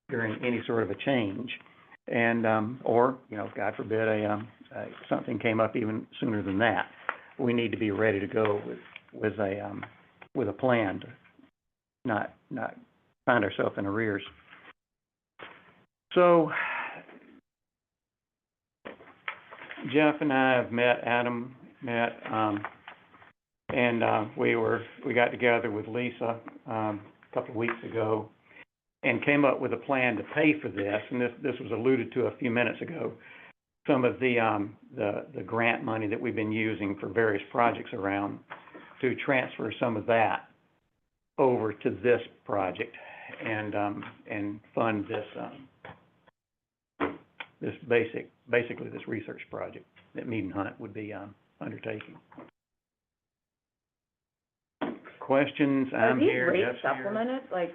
during any sort of a change. And, or, God forbid, something came up even sooner than that. We need to be ready to go with a plan to not find ourselves in arrears. So, Jeff and I have met, Adam met, and we got together with Lisa a couple of weeks ago and came up with a plan to pay for this. And this was alluded to a few minutes ago. Some of the grant money that we've been using for various projects around, to transfer some of that over to this project and fund this basically this research project that Mead and Hunt would be undertaking. Questions? I'm here. Are these Jeff's rates here. supplemented? Like,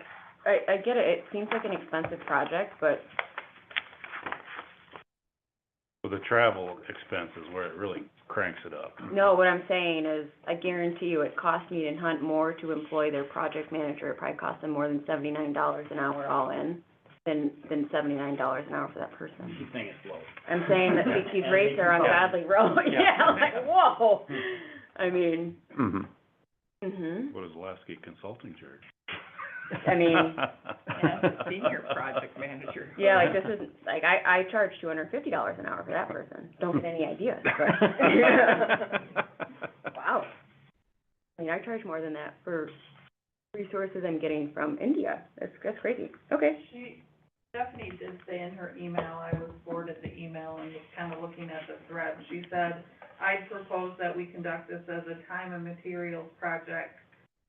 I get it, it seems like an expensive project, but With the travel expenses where it really cranks it up. no, what I'm saying is, I guarantee you, it costs Mead and Hunt more to employ their project manager. It probably costs them more than $79 an hour all in, than $79 an hour for that person. She's saying it's low. I'm saying that these rates are ungodly low. Yeah, like, whoa. I mean, What does Lasky Consulting charge? I mean, Senior project manager. yeah, like, this is, like, I charge $250 an hour for that person. Don't get any ideas, but, wow. I mean, I charge more than that for resources I'm getting from India. That's crazy. Okay. Stephanie did say in her email, I was forwarded the email and was kind of looking at the thread. She said, "I propose that we conduct this as a time and materials project.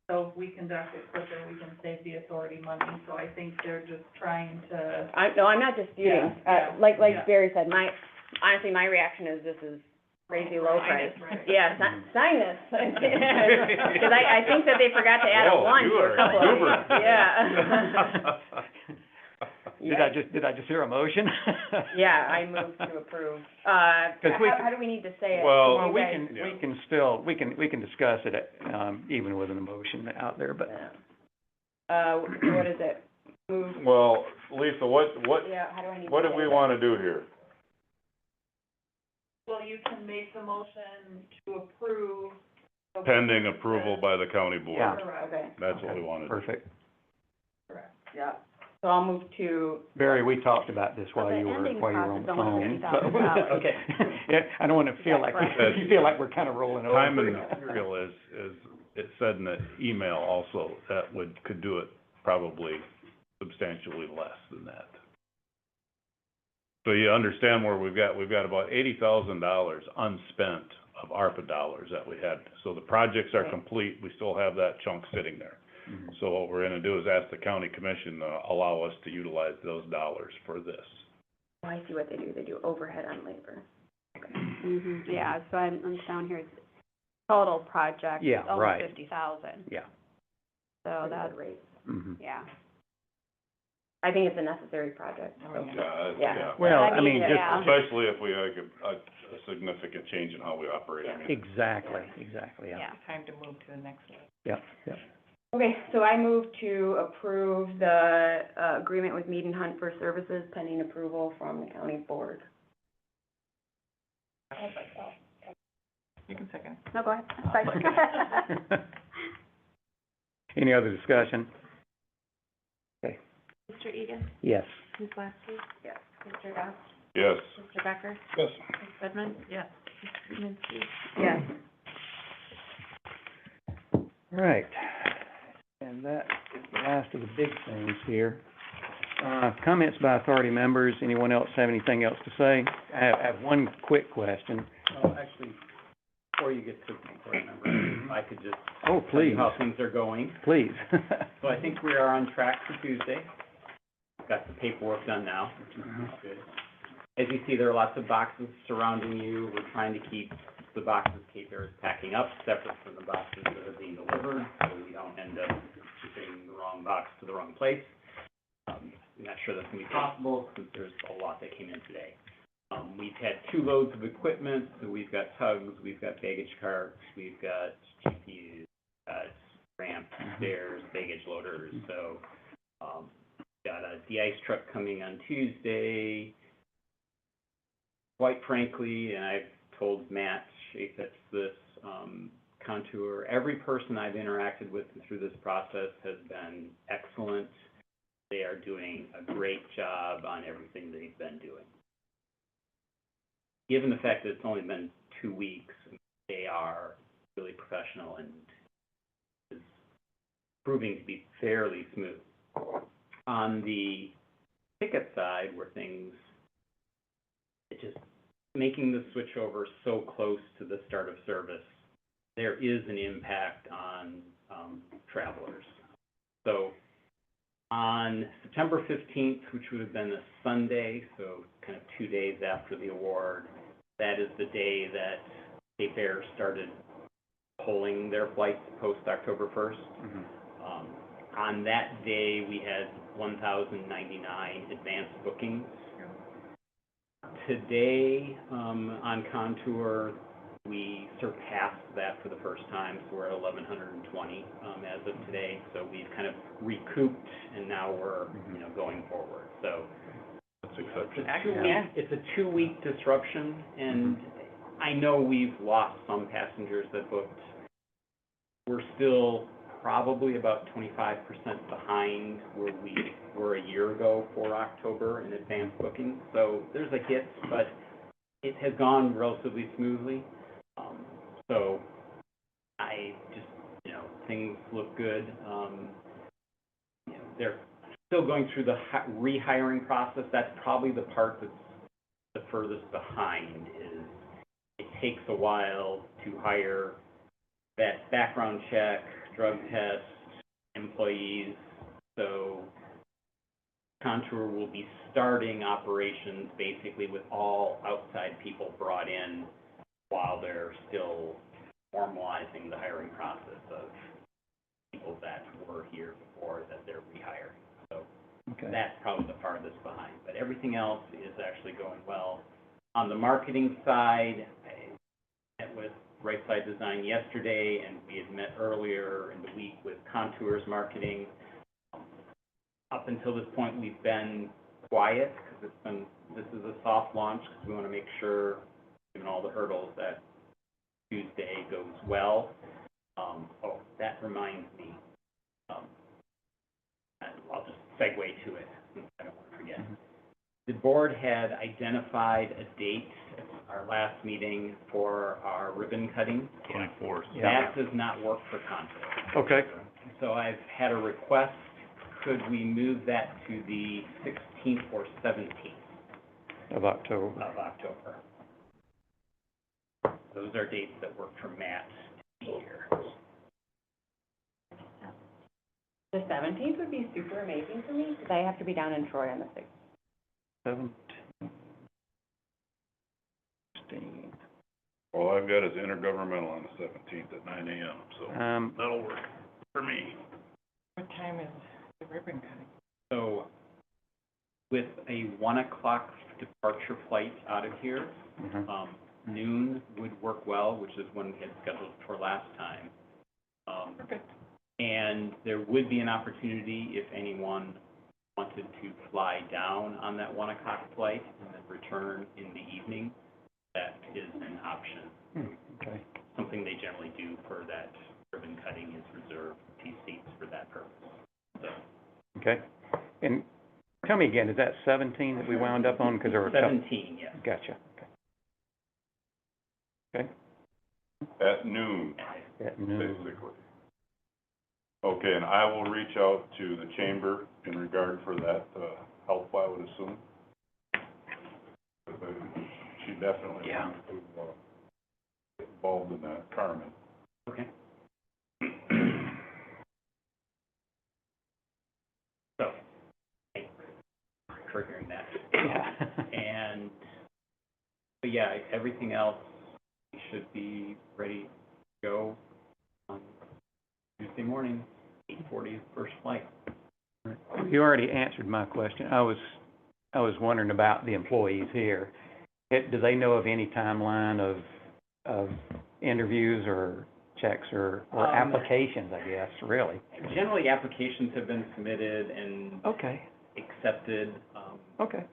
So if we conduct it quicker, we can save the authority money." So I think they're just trying to, No, I'm not disputing. Yeah, Like yeah. Barry said, honestly, my reaction is this is crazy low price. Right. Yeah, sign this. Because I think that they forgot to add a Whoa, one you to are a couple of, exuberant. yeah. Did I just hear a motion? Yeah, I move to approve. 'Cause we How do we need to say it? Well, Well, You guys- we can discuss it, even with an emotion out there, but. What is it? Move, Well, Lisa, what yeah, how do I need to say it? what do we wanna do here? well, you can make the motion to approve. Pending approval by the county board. Yeah. Correct. Okay, That's what we wanna do. Perfect. yeah. So I'll move to, Barry, we talked about this while the you were ending on the cost is only phone. so- $50,000. Okay. Yeah, I don't wanna feel like, Right. you feel like we're kinda rolling over. Time and material is, it said in the email also, that could do it probably substantially less than that. So you understand where we've got about $80,000 unspent of ARPA dollars that we had. So the projects are Right. complete, we still have that chunk sitting there. So what we're gonna do is ask the county commission to allow us to utilize those dollars for this. Oh, I see what they do overhead on labor. Mhm, yeah, so I'm down here, it's total project, Yeah, almost right. 50,000, Yeah. so Pretty that's, good rate. yeah. I think it's a necessary project, Oh, so. yeah. Yeah. Well, I I mean, mean, just, yeah. Especially if we make a significant change in how we operate. Yeah. exactly, yeah. Yeah. Time to move to the next one. Yep, yep. Okay, so I move to approve the, agreement with Mead and Hunt for services pending approval from the county board. You can second. No, go ahead. Fine. Any other discussion? Mr. Egan? Yes. Ms. Blacksky? Yes. Mr. Dodd? Yes. Mr. Becker? Yes. Ms. Goodman? Yes. Ms. Kaminsky? Yes. All right. And that is the last of the big things here. Comments by authority members. Anyone else have anything else to say? I have one quick question. Well, actually, before you get to the board member, if I could just Oh, tell you please, how things are going. please. So I think we are on track for Tuesday. Got the paperwork done now, which is good. As you see, there are lots of boxes surrounding you. We're trying to keep the boxes Cape Air is packing up separate from the boxes that are being delivered, so we don't end up shipping the wrong box to the wrong place. I'm not sure that's gonna be possible, since there's a lot that came in today. We've had 2 loads of equipment, so we've got tugs, we've got baggage carts, we've got GPUs, ramps, stairs, baggage loaders, so, got a de-ice truck coming on Tuesday. Quite frankly, and I've told Matt Shafitz this, Contour, every person I've interacted with through this process has been excellent. They are doing a great job on everything they've been doing. Given the fact that it's only been 2 weeks, they are really professional and is proving to be fairly smooth. On the ticket side, where things, it just making the switch over so close to the start of service, there is an impact on travelers. So on September 15th, which would have been a Sunday, so kind of 2 days after the award, that is the day that Cape Air started pulling their flights post-October 1st. On that day, we had 1,099 advanced bookings. Today, on Contour, we surpassed that for the first time, so we're at 1,120 as of today. So we've kind of recouped, and now we're, going forward. So That's exceptional. it's a 2-week disruption, and I know we've lost some passengers that booked. We're still probably about 25% behind where we were a year ago for October in advanced bookings. So there's a hit, but it has gone relatively smoothly. So I just, things look good. They're still going through the rehiring process. That's probably the part that's the furthest behind, is it takes a while to hire that background check, drug test, employees. So Contour will be starting operations basically with all outside people brought in while they're still formalizing the hiring process of people that were here before that they're rehiring. So Okay. that's probably the farthest behind, but everything else is actually going well. On the marketing side, I met with Right Side Design yesterday, and we had met earlier in the week with Contour's marketing. Up until this point, we've been quiet, because this is a soft launch, because we want to make sure, given all the hurdles, that Tuesday goes well. That reminds me, I'll just segue to it, since I don't want to forget. The board had identified a date at our last meeting for our ribbon cutting. 24th. Yeah. That does not work for Contour. Okay. So I've had a request, could we move that to the 16th or 17th? of October. of October. Those are dates that work for Matt to be here. The 17th would be super amazing for me, because I have to be down in Troy on the 6th. 17th. 16th. All I've got is intergovernmental on the seventeenth at 9 AM, so that'll work for me. What time is the ribbon cutting? So with a 1 o'clock departure flight out of here, Mhm. noon would work well, which is when we had scheduled for last time. Perfect. And there would be an opportunity if anyone wanted to fly down on that 1 o'clock flight and then return in the evening. That is an option. Okay. Something they generally do for that ribbon cutting is reserve these seats for that purpose. So Okay. And tell me again, is that 17 that we wound up on? Because there were a couple. 17, yes. Gotcha. Okay. At noon, At noon. basically. Okay, and I will reach out to the chamber in regard for that, help, I would assume. She definitely wants to, get involved in that, Carmen. Okay. So, thanks for hearing that. Yeah. And, but yeah, everything else should be ready to go on Tuesday morning, 8:40 first flight. You already answered my question. I was wondering about the employees here. Do they know of any timeline of interviews or checks or applications, I guess, really? Generally, applications have been submitted and Okay, accepted. okay.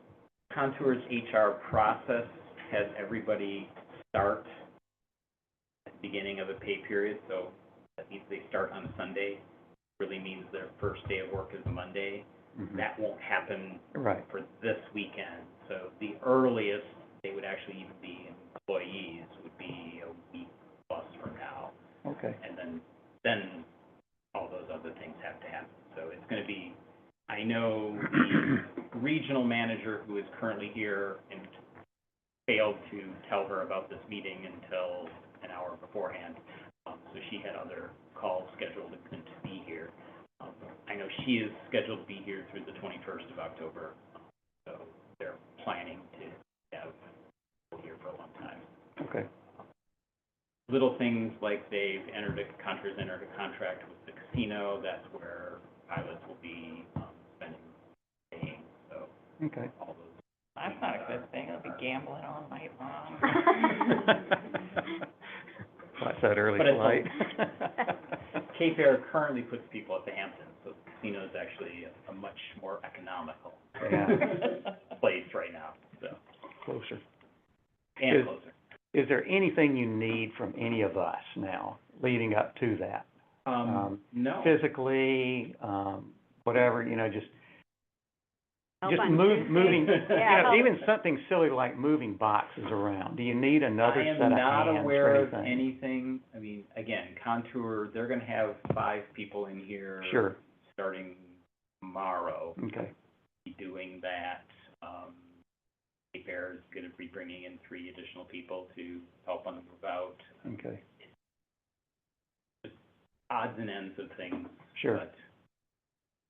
Contour's HR process has everybody start at the beginning of a pay period, so that means they start on a Sunday. Really means their first day of work is a Monday. Mhm. That won't happen Right, for this weekend. So the earliest they would actually even be employees would be a week plus from now. okay. And then all those other things have to happen. So it's gonna be, I know the regional manager who is currently here and failed to tell her about this meeting until an hour beforehand. So she had other calls scheduled and couldn't be here. I know she is scheduled to be here through the 21st of October. So they're planning to have people here for a long time. Okay, Little things like Contour's entered a contract with the casino. That's where pilots will be spending, staying. So okay. all those. That's not a good thing, I'll be gambling all night long. What's that early But it's flight? Cape Air currently puts people at the Hamptons, so the casino is actually a much more economical Yeah. place right now, so, Closer. and Is- closer. Is there anything you need from any of us now, leading up to that? No. Physically, whatever, just Help on moving, Tuesday. Yeah. even something silly like moving boxes around. Do you need another set of hands I am not aware or of anything? anything. I mean, again, Contour, they're gonna have 5 people in here. Sure, Starting tomorrow, okay, be doing that. Cape Air is gonna be bringing in 3 additional people to help on the move out. okay, Odds and ends of things. sure. But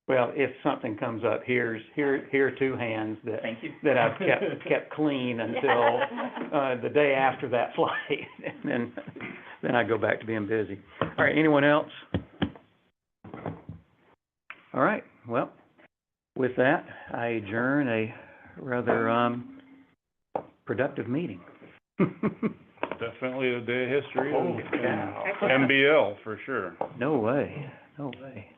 Well, if something comes up, here are 2 hands thank you. that I've kept clean until, the day after that flight, and then I go back to being busy. All right, anyone else? All right, well, with that, I adjourn a rather, productive meeting. Definitely a day of history Holy cow. and MBL for sure. No way, no way.